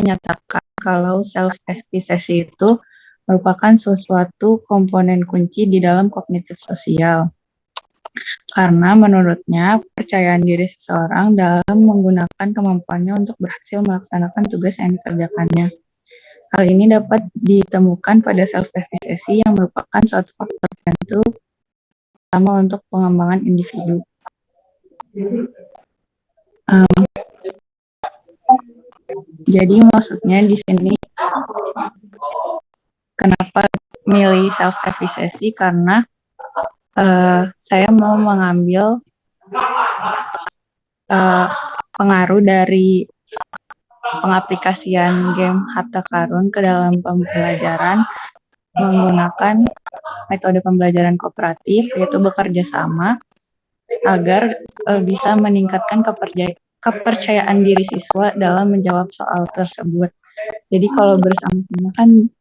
menyatakan kalau self-efficacy itu merupakan suatu komponen kunci di dalam kognitif sosial. Karena menurutnya, kepercayaan diri seseorang dalam menggunakan kemampuannya untuk berhasil melaksanakan tugas yang dikerjakannya. Hal ini dapat ditemukan pada self-efficacy yang merupakan suatu faktor penentu utama untuk pengembangan individu. Jadi maksudnya di sini kenapa milih self-efficacy karena saya mau mengambil pengaruh dari pengaplikasian game harta karun ke dalam pembelajaran menggunakan metode pembelajaran kooperatif, yaitu bekerja sama agar bisa meningkatkan kepercayaan diri siswa dalam menjawab soal tersebut. Jadi kalau bersama-sama kan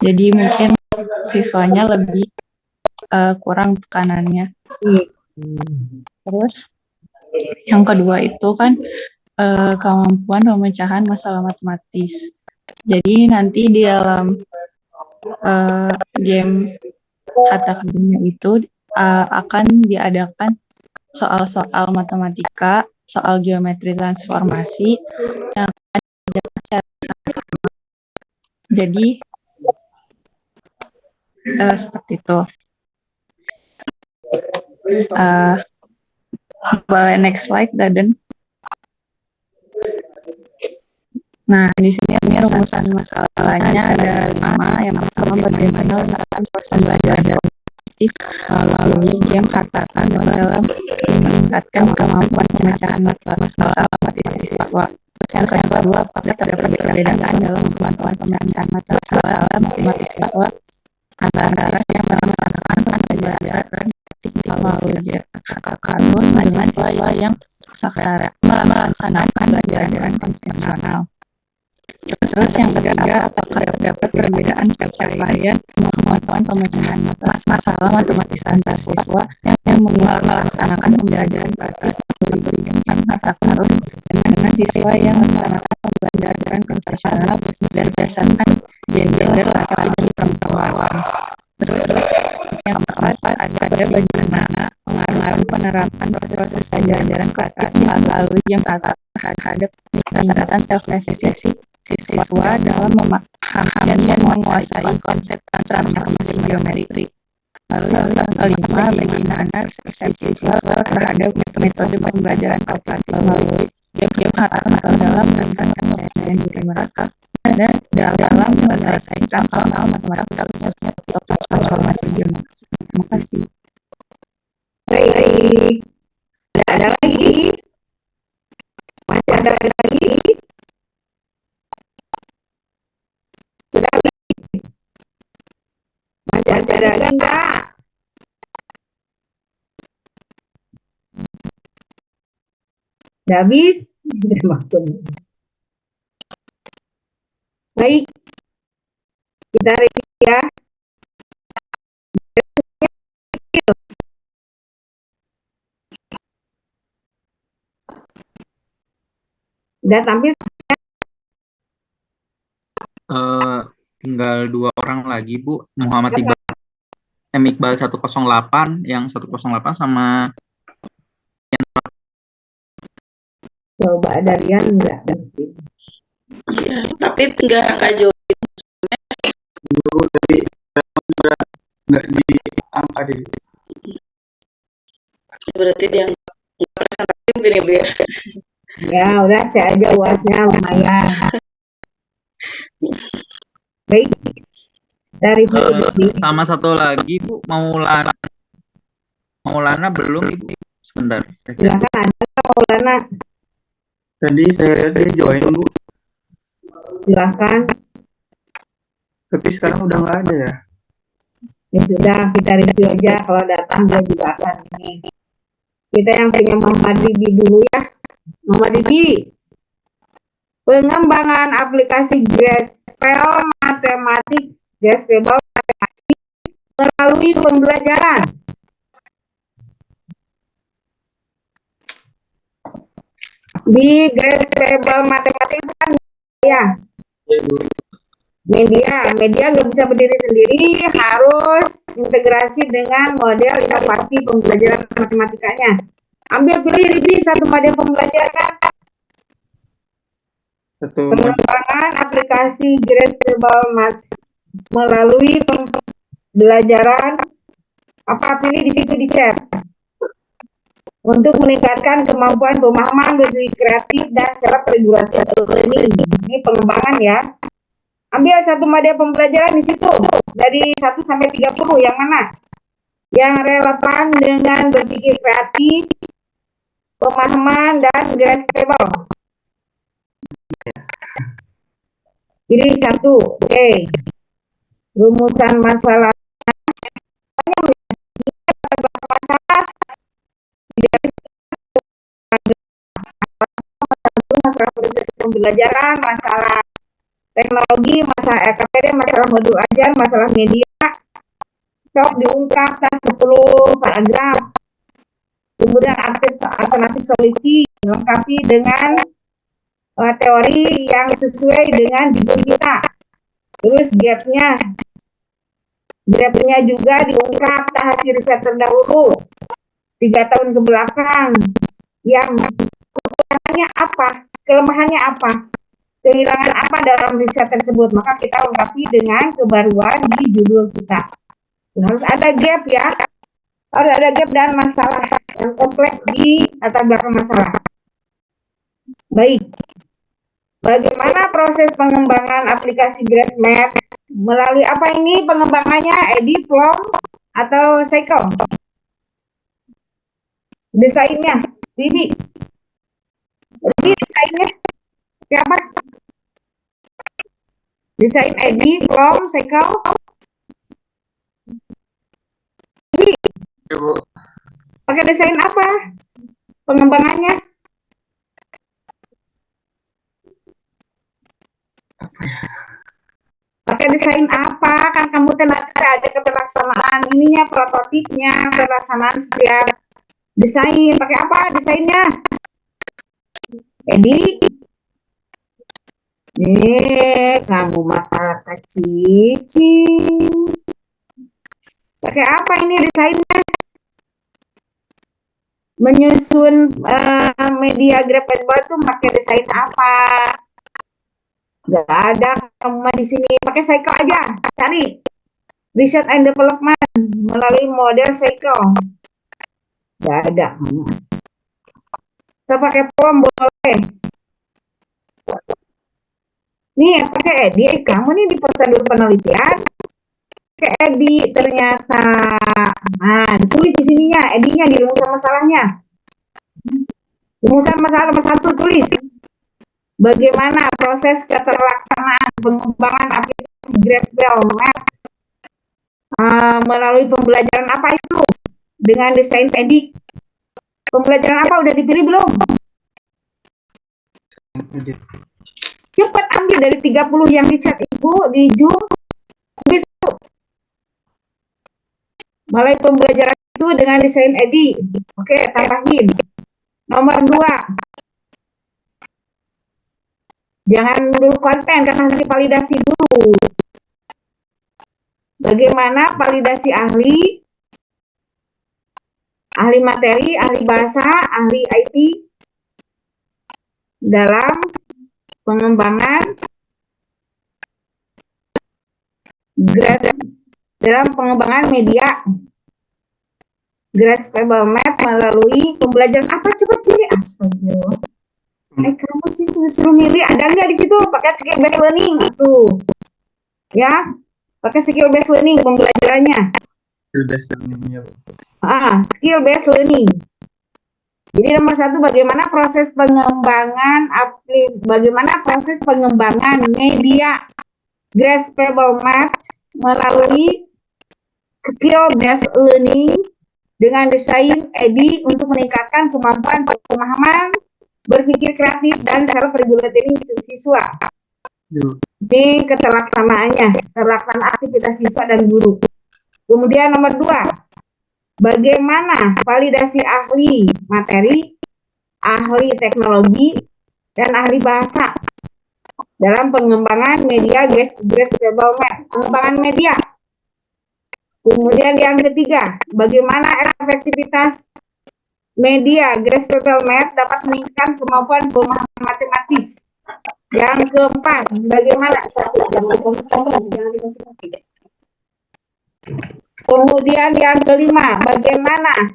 jadi mungkin siswanya lebih kurang tekanannya. Terus yang kedua itu kan kemampuan pemecahan masalah matematis. Jadi nanti di dalam game harta karunnya itu akan diadakan soal-soal matematika, soal geometri transformasi yang akan diajarkan secara sama. Jadi seperti itu. Boleh next slide, Daden. Nah, di sini rumusan masalahnya ada 5. Yang pertama, bagaimana letakkan proses belajar adaptif melalui game harta karun dalam meningkatkan kemampuan pemecahan masalah matematis siswa. Yang kedua, apakah terdapat perbedaan dalam kemampuan pemecahan masalah matematis siswa antara yang melaksanakan pembelajaran melalui game harta karun dengan siswa yang melaksanakan pembelajaran konvensional. Terus yang ketiga, apakah terdapat perbedaan pencapaian kemampuan pemecahan masalah matematis antar siswa yang melaksanakan pembelajaran praktis melalui game harta karun dengan siswa yang melaksanakan pembelajaran konvensional berdasarkan gender laki-laki perempuan. Terus yang keempat, ada bagaimana pengaruh penerapan proses pembelajaran kreatif melalui game terhadap peningkatan self-efficacy siswa dalam memahami dan menguasai konsep transformasi geometri. Lalu yang kelima, bagaimana persepsi siswa terhadap metode pembelajaran kooperatif melalui game harta karun dalam meningkatkan kepercayaan diri mereka dan dalam menyelesaikan soal matematika khususnya transformasi geometri. Terima kasih. Baik. Ada lagi? Masih ada lagi? Masih ada lagi enggak? Udah habis? Baik. Kita review ya. Udah tampil? Tinggal 2 orang lagi, Bu. Muhammad Iqbal 108, yang 108 sama Coba ada Rian enggak? Iya, tapi tinggal angka join. Nggak diangkat ini. Berarti dia nggak presentasi mungkin ya, Bu ya? Ya, udah cek aja UASnya lumayan. Baik. Dari sama satu lagi, Bu, Maulana belum, Ibu. Sebentar. Silakan, ada Maulana. Tadi saya lihat dia join, Bu. Silakan. Tapi sekarang udah nggak ada ya. Ya sudah, kita review aja. Kalau datang dia juga akan ini. Kita yang punya Muhammad Didi dulu ya. Muhammad Didi. Pengembangan aplikasi Graspel matematik melalui pembelajaran. Di Graspel matematik kan ya. Media nggak bisa berdiri sendiri, harus integrasi dengan model inovasi pembelajaran matematikanya. Ambil pilih satu model pembelajaran. Pengembangan aplikasi Grasshopper Math melalui pembelajaran. Apa pilih di situ di chat. Untuk meningkatkan kemampuan pemahaman, berpikir kreatif, dan self regulated learning. Ini pengembangan ya. Ambil satu model pembelajaran di situ dari 1 sampai 30 yang mana? Yang relevan dengan berpikir kreatif, pemahaman, dan graspable. Jadi satu, oke. Rumusan masalah. Masalah pembelajaran, masalah teknologi, masalah LKPD, masalah modul ajar, masalah media. Cok diungkap 10 paragraf. Kemudian alternatif solusi dilengkapi dengan teori yang sesuai dengan judul kita. Terus gapnya juga diungkap hasil riset terdahulu 3 tahun ke belakang. Yang kekurangannya apa? Kelemahannya apa? Kehilangan apa dalam riset tersebut? Maka kita lengkapi dengan kebaruan di judul kita. Harus ada gap ya. Harus ada gap dan masalah yang kompleks di latar belakang masalah. Baik. Bagaimana proses pengembangan aplikasi GraphMath? Melalui apa ini pengembangannya? Edit, Plum, atau Cycle? Desainnya, Bibi. Desainnya siapa? Desain edit, Plum, Cycle? Bibi. Pakai desain apa? Pengembangannya? Pakai desain apa? Kan kamu nanti ada keterlaksanaan ininya, prototipnya, pelaksanaan setiap desain. Pakai apa desainnya? Edit. Kamu mata cicing. Pakai apa ini desainnya? Menyusun media graphical itu pakai desain apa? Gak ada kamu di sini. Pakai cycle aja. Cari research and development melalui model cycle. Gak ada. Kita pakai form boleh. Nih pakai edit. Kamu nih di prosedur penelitian. Pakai edit ternyata. Nah, tulis di sininya. Editnya di rumusan masalahnya. Rumusan masalah nomor 1 tulis. Bagaimana proses keterlaksanaan pengembangan aplikasi GraphMath melalui pembelajaran apa itu? Dengan desain edit. Pembelajaran apa? Udah dipilih belum? Cepat ambil dari 30 yang di chat Ibu, di Zoom. Melalui pembelajaran itu dengan desain edit. Oke, tambahin. Nomor 2. Jangan dulu konten karena nanti validasi dulu. Bagaimana validasi ahli materi, ahli bahasa, ahli IT dalam pengembangan media Grasshopper Math melalui pembelajaran apa? Coba pilih. Astagfirullah. Kamu sih suruh milih, ada nggak di situ? Pakai skill based learning itu, ya, pakai skill based learning pembelajarannya. Skill based learning. Skill based learning. Jadi nomor 1 bagaimana proses pengembangan media Grasshopper Math melalui skill based learning dengan desain edit untuk meningkatkan kemampuan pemahaman, berpikir kreatif, dan self regulating siswa. Ini keterlaksanaannya, terlaksana aktivitas siswa dan guru. Kemudian nomor 2, bagaimana validasi ahli materi, ahli teknologi, dan ahli bahasa dalam pengembangan media grassroots pengembangan media. Kemudian yang ketiga, bagaimana efektivitas media grassroots dapat meningkatkan kemampuan pemahaman matematis. Yang keempat, bagaimana kemudian yang kelima, bagaimana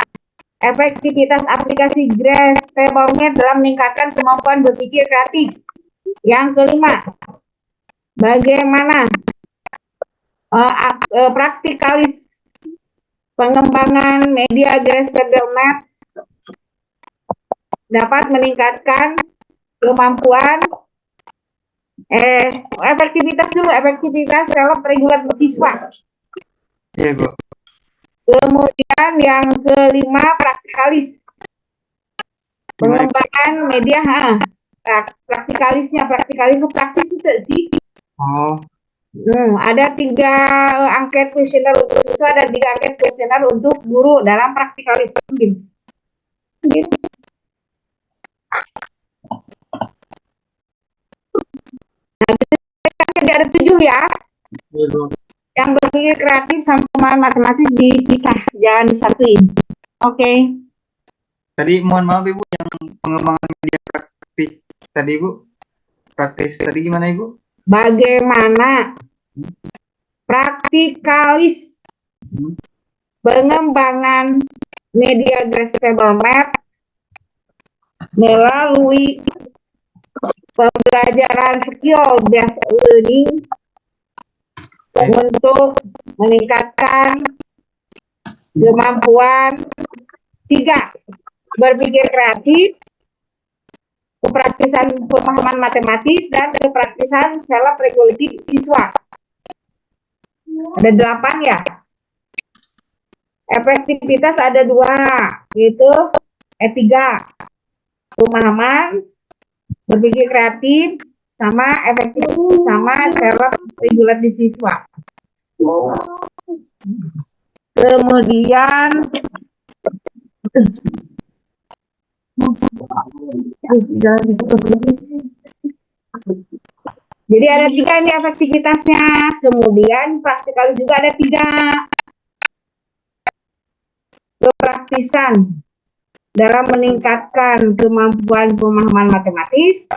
efektivitas aplikasi grassroots dalam meningkatkan kemampuan berpikir kreatif. Yang kelima, bagaimana praktikalis pengembangan media grassroots dapat meningkatkan kemampuan efektivitas self regulasi siswa. Iya, Bu. Kemudian yang kelima, praktikalis pengembangan media. Praktis itu sih. Oh, Ada 3 angket kuesioner untuk siswa dan 3 angket kuesioner untuk guru dalam praktikalis. Gitu. Jadi ada 7 ya. iya, Bu. Yang berpikir kreatif sama matematis dipisah, jangan disatuin. Oke. Tadi mohon maaf Ibu, yang pengembangan media praktik tadi Ibu. Praktis tadi gimana Ibu? Bagaimana praktikalis pengembangan media grassroots melalui pembelajaran skill based learning untuk meningkatkan kemampuan 3, berpikir kreatif, kepraktisan pemahaman matematis, dan kepraktisan self regulatif siswa. Ada 8 ya. Efektivitas ada 2, yaitu E3, pemahaman, berpikir kreatif, sama efektif, sama self regulatif siswa. Kemudian jadi ada 3 ini efektivitasnya. Kemudian praktikalis juga ada 3. Kepraktisan dalam meningkatkan kemampuan pemahaman matematis,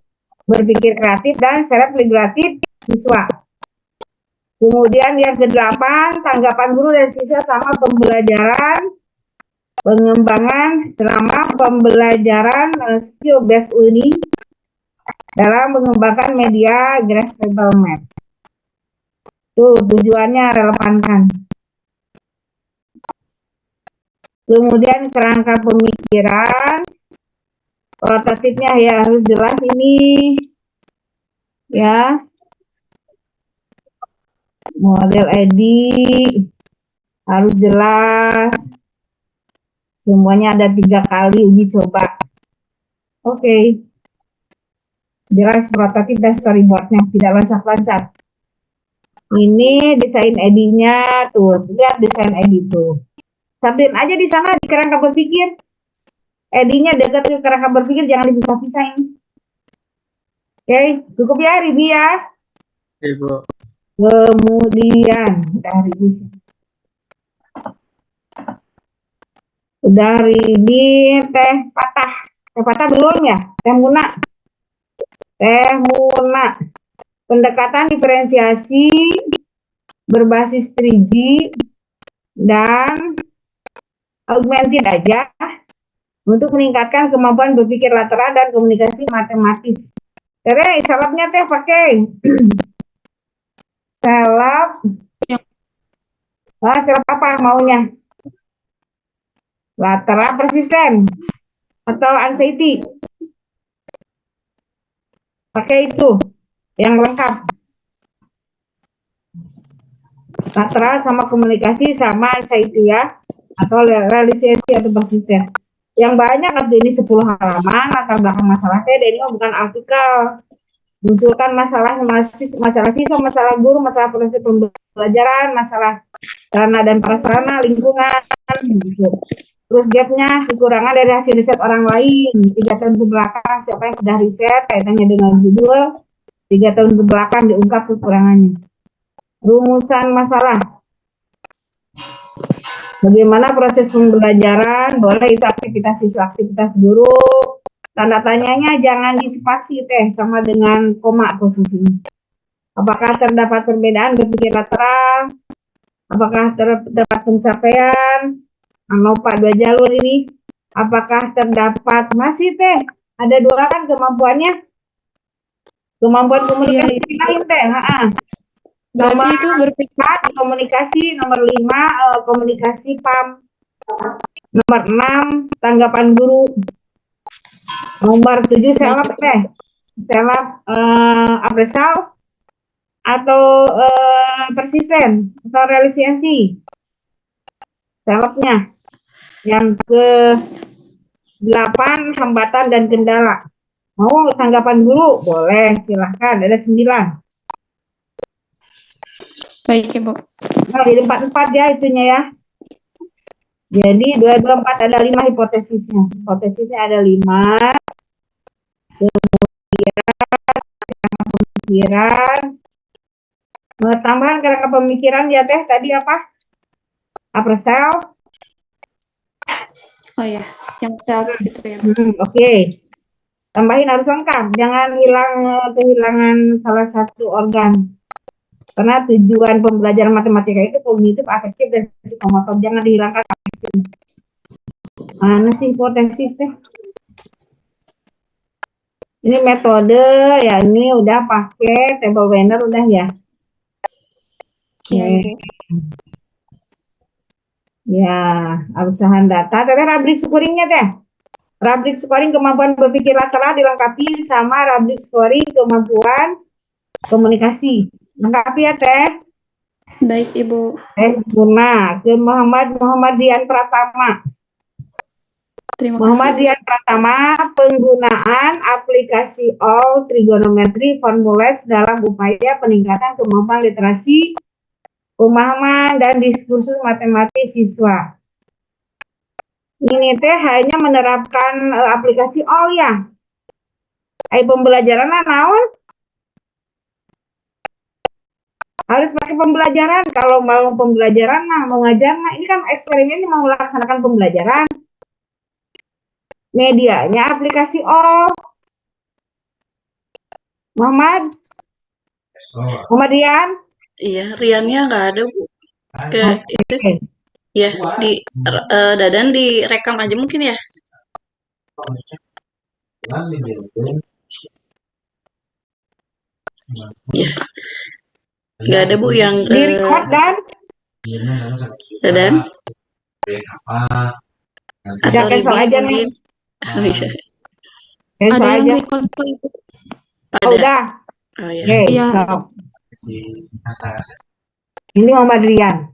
berpikir kreatif, dan self regulatif siswa. Kemudian yang ke-8, tanggapan guru dan siswa sama pembelajaran pengembangan selama pembelajaran skill based learning dalam mengembangkan media grassroots. Tuh tujuannya relevan kan. Kemudian kerangka pemikiran, prototipnya ya harus jelas ini ya. Model EDI harus jelas. Semuanya ada 3 kali uji coba. Oke. Jelas prototip dan storyboardnya, tidak loncat-loncat. Ini desain EDI-nya tuh, lihat desain EDI tuh. Satuin aja di sana di kerangka berpikir. EDI-nya dekat ke kerangka berpikir, jangan dipisah-pisahin. Oke, cukup ya review ya. Ibu. Kemudian dari sini. Dari ini teh patah belum ya? Teh Muna. Pendekatan diferensiasi berbasis 3D dan augmented aja untuk meningkatkan kemampuan berpikir lateral dan komunikasi matematis. Karena salapnya teh pakai salap. Salap apa maunya? Lateral persisten atau anxiety. Pakai itu yang lengkap. Lateral sama komunikasi sama anxiety ya, atau realisasi atau persisten. Yang banyak arti ini 10 halaman, latar belakang masalah ini bukan artikel. Munculkan masalah siswa, masalah guru, masalah proses pembelajaran, masalah sarana dan prasarana, lingkungan, gitu. Terus gapnya, kekurangan dari hasil riset orang lain, 3 tahun ke belakang, siapa yang sudah riset, kaitannya dengan judul, 3 tahun ke belakang diungkap kekurangannya. Rumusan masalah. Bagaimana proses pembelajaran? Boleh itu aktivitas siswa, aktivitas guru. Tanda tanyanya jangan dispasi teh sama dengan koma posisinya. Apakah terdapat perbedaan berpikir lateral? Apakah terdapat pencapaian? Pak 2 jalur ini. Apakah terdapat masih teh? Ada 2 kan kemampuannya? Kemampuan komunikasi lain teh. Berarti Nomor itu berpikir 4 komunikasi, nomor 5 komunikasi PAM, nomor 6 tanggapan guru, nomor 7 selap teh, selap appraisal atau persisten atau resiliensi. Selapnya yang ke 8 hambatan dan kendala. Mau tanggapan guru? Boleh, silahkan. Ada 9. baik Ibu. Nah, jadi 4 ya itunya ya. Jadi 2, 2, 4 ada 5 hipotesisnya. Hipotesisnya ada 5. Pemikiran. Tambahan kerangka pemikiran ya teh tadi apa? Appraisal. Oh ya, yang self itu ya. Oke. Tambahin harus lengkap. Jangan kehilangan salah satu organ. Karena tujuan pembelajaran matematika itu kognitif, afektif, dan psikomotor. Jangan dihilangkan. Mana sih hipotesis teh? Ini metode ya, ini udah pakai table banner udah ya. Iya Ibu. Ya, usahaan data. Tadi rubrik scoringnya teh. Rubrik scoring kemampuan berpikir lateral dilengkapi sama rubrik scoring kemampuan komunikasi. Lengkapi ya teh. Baik Ibu. Guna ke Muhammad Dian Pratama. Terima Muhammad kasih. Dian Pratama, penggunaan aplikasi all trigonometry formulas dalam upaya peningkatan kemampuan literasi, pemahaman, dan diskursus matematis siswa. Ini teh hanya menerapkan aplikasi all ya. Pembelajaran naon? Harus pakai pembelajaran. Kalau mau pembelajaran mau ngajar ini kan eksperimen ini mau melaksanakan pembelajaran. Medianya aplikasi all. Muhammad Rian. Iya, Riannya nggak ada, Bu. Kayak itu. Ya, di Dadan direkam aja mungkin ya. Ya, nggak ada, Bu, yang Di record dan Dadan atau cancel Ribi aja mungkin. Oh, iya. cancel Ada yang aja. record kok Ibu. Oh, Ada. udah. Oh ya. Oke, Iya. so. Ini Muhammad Rian.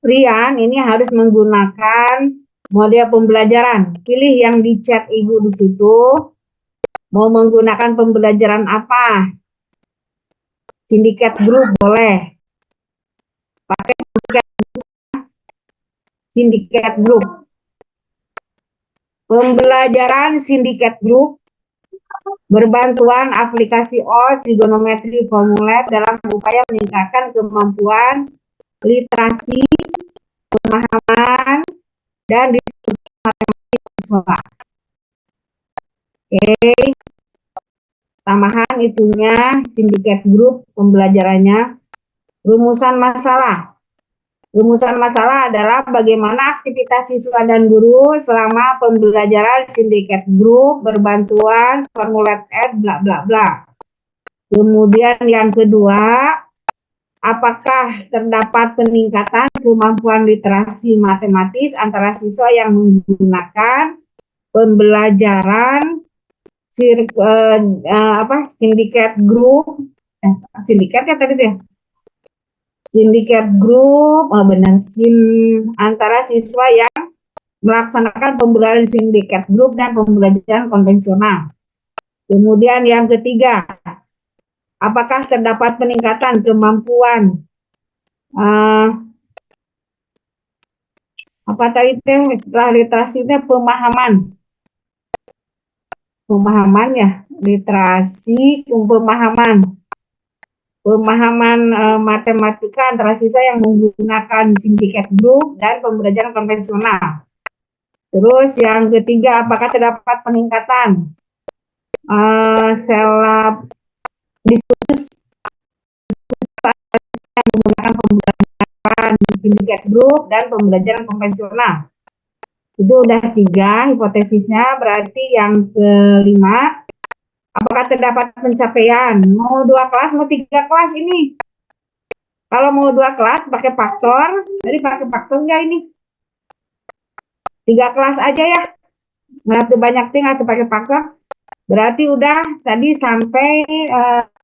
Rian ini harus menggunakan model pembelajaran. Pilih yang di chat Ibu di situ. Mau menggunakan pembelajaran apa? Sindikat group boleh. Pakai sindikat group. Pembelajaran sindikat group berbantuan aplikasi all trigonometry formula dalam upaya meningkatkan kemampuan literasi, pemahaman, dan diskusi matematik siswa. Oke, tambahan itunya sindikat grup pembelajarannya. Rumusan masalah. Rumusan masalah adalah bagaimana aktivitas siswa dan guru selama pembelajaran sindikat grup berbantuan formulat add bla bla bla. Kemudian yang kedua, apakah terdapat peningkatan kemampuan literasi matematis antara siswa yang menggunakan pembelajaran sindikat grup, sindikat ya tadi deh. Sindikat grup, benar antara siswa yang melaksanakan pembelajaran sindikat grup dan pembelajaran konvensional. Kemudian yang ketiga, apakah terdapat peningkatan kemampuan apa tadi teh setelah literasinya pemahaman pemahaman ya, literasi, pemahaman matematika antara siswa yang menggunakan syndicate group dan pembelajaran konvensional. Terus yang ketiga, apakah terdapat peningkatan selap diskursus yang menggunakan pembelajaran syndicate group dan pembelajaran konvensional? Itu udah 3 hipotesisnya. Berarti yang kelima, apakah terdapat pencapaian? Mau 2 kelas, mau 3 kelas ini? Kalau mau 2 kelas pakai faktor, jadi pakai faktor enggak ini? 3 kelas aja ya. Nggak banyak tinggal pakai faktor. Berarti udah tadi sampai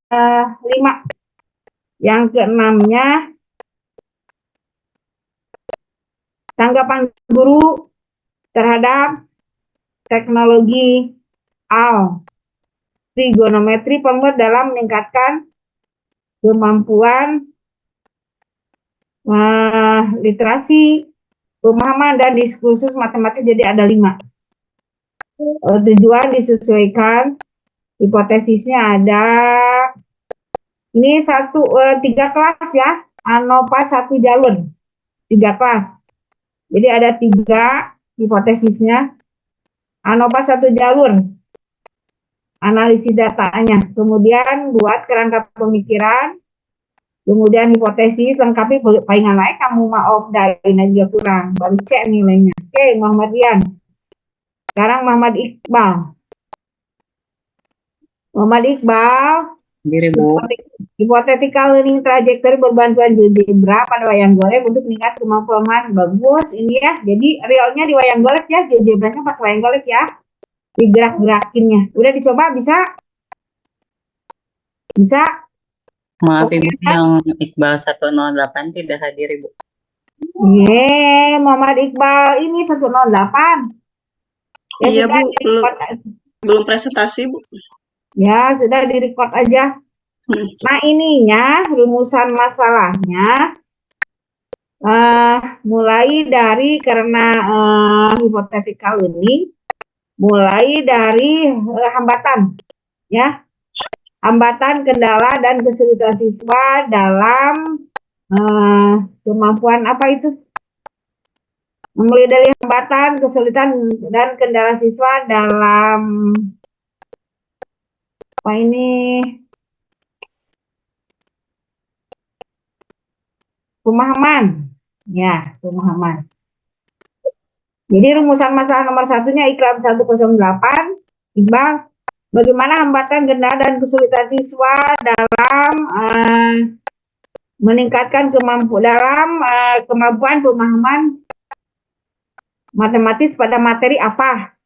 5. Yang keenamnya, tanggapan guru terhadap teknologi trigonometri dalam meningkatkan kemampuan literasi, pemahaman, dan diskursus matematik. Jadi ada 5. Tujuan disesuaikan, hipotesisnya ada ini 3 kelas ya, ANOVA 1 jalur 3 kelas. Jadi ada 3 hipotesisnya. ANOVA 1 jalur, analisis datanya, kemudian buat kerangka pemikiran, kemudian hipotesis, lengkapi palingan lain kamu mau offline aja kurang, baru cek nilainya. Oke, Muhammad Rian. Sekarang Muhammad Iqbal. Muhammad Iqbal, hypothetical learning trajectory berbantuan GeoGebra pada wayang golek untuk meningkat kemampuan. Bagus ini ya. Jadi realnya di wayang golek ya, GeoGebranya pakai wayang golek ya. Digerak-gerakinnya. Udah dicoba bisa? Bisa? Maaf Oke, Ibu, yang Iqbal 108 tidak hadir Ibu. Muhammad Iqbal ini 108. Ya, Iya sudah Bu, belum presentasi Bu. Ya, sudah di-record aja. Nah, ininya rumusan masalahnya mulai dari karena hypothetical learning, mulai dari hambatan ya. Hambatan, kendala, dan kesulitan siswa dalam kemampuan apa itu? Mulai dari hambatan, kesulitan, dan kendala siswa dalam apa ini? Pemahaman. Ya, pemahaman. Jadi rumusan masalah nomor 1-nya Ikram 108, Iqbal, bagaimana hambatan, kendala, dan kesulitan siswa dalam meningkatkan kemampuan pemahaman matematis pada materi apa?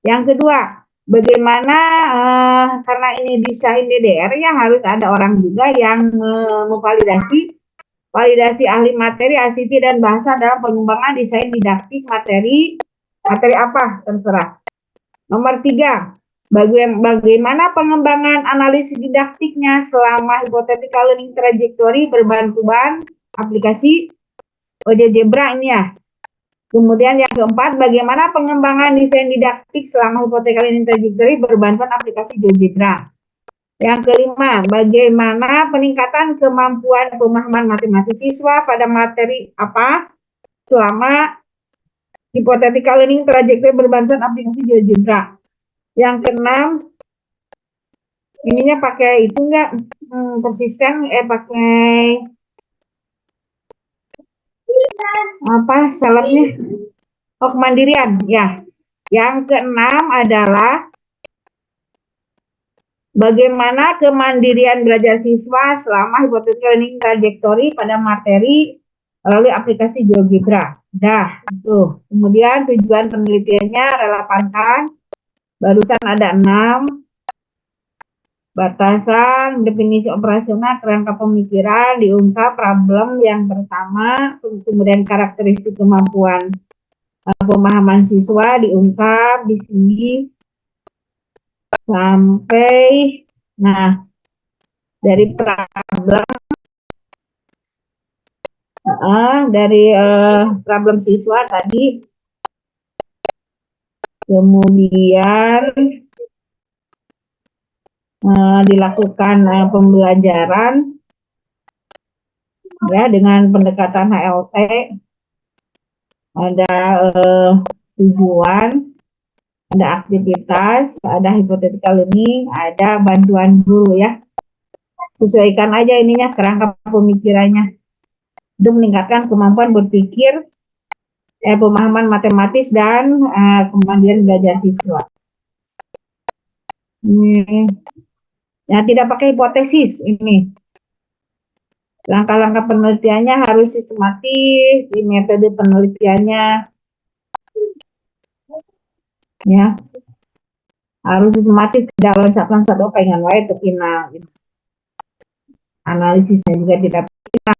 Yang kedua, bagaimana karena ini desain DDR ya harus ada orang juga yang memvalidasi ahli materi, ICT, dan bahasa dalam pengembangan desain didaktik materi apa? Terserah. Nomor 3, bagaimana pengembangan analisis didaktiknya selama hypothetical learning trajectory berbantuan aplikasi GeoGebra ini ya. Kemudian yang keempat, bagaimana pengembangan desain didaktik selama hypothetical learning trajectory berbantuan aplikasi GeoGebra. Yang kelima, bagaimana peningkatan kemampuan pemahaman matematis siswa pada materi apa selama hypothetical learning trajectory berbantuan aplikasi GeoGebra. Yang keenam, ininya pakai itu enggak persisten, pakai apa salapnya? Oh, kemandirian ya. Yang keenam adalah bagaimana kemandirian belajar siswa selama hypothetical learning trajectory pada materi melalui aplikasi GeoGebra. Dah, itu. Kemudian tujuan penelitiannya relevankan. Barusan ada 6. Batasan, definisi operasional, kerangka pemikiran, diungkap problem yang pertama, kemudian karakteristik kemampuan pemahaman siswa diungkap di sini. Sampai, nah, dari problem siswa tadi, kemudian dilakukan pembelajaran ya dengan pendekatan HLT, ada tujuan, ada aktivitas, ada hypothetical learning, ada bantuan guru ya. Sesuaikan aja ininya kerangka pemikirannya untuk meningkatkan kemampuan berpikir, pemahaman matematis dan kemandirian belajar siswa. Ya, tidak pakai hipotesis ini. Langkah-langkah penelitiannya harus sistematis, di metode penelitiannya ya harus sistematis, tidak loncat-loncat pengen wae itu final. Analisisnya juga tidak final.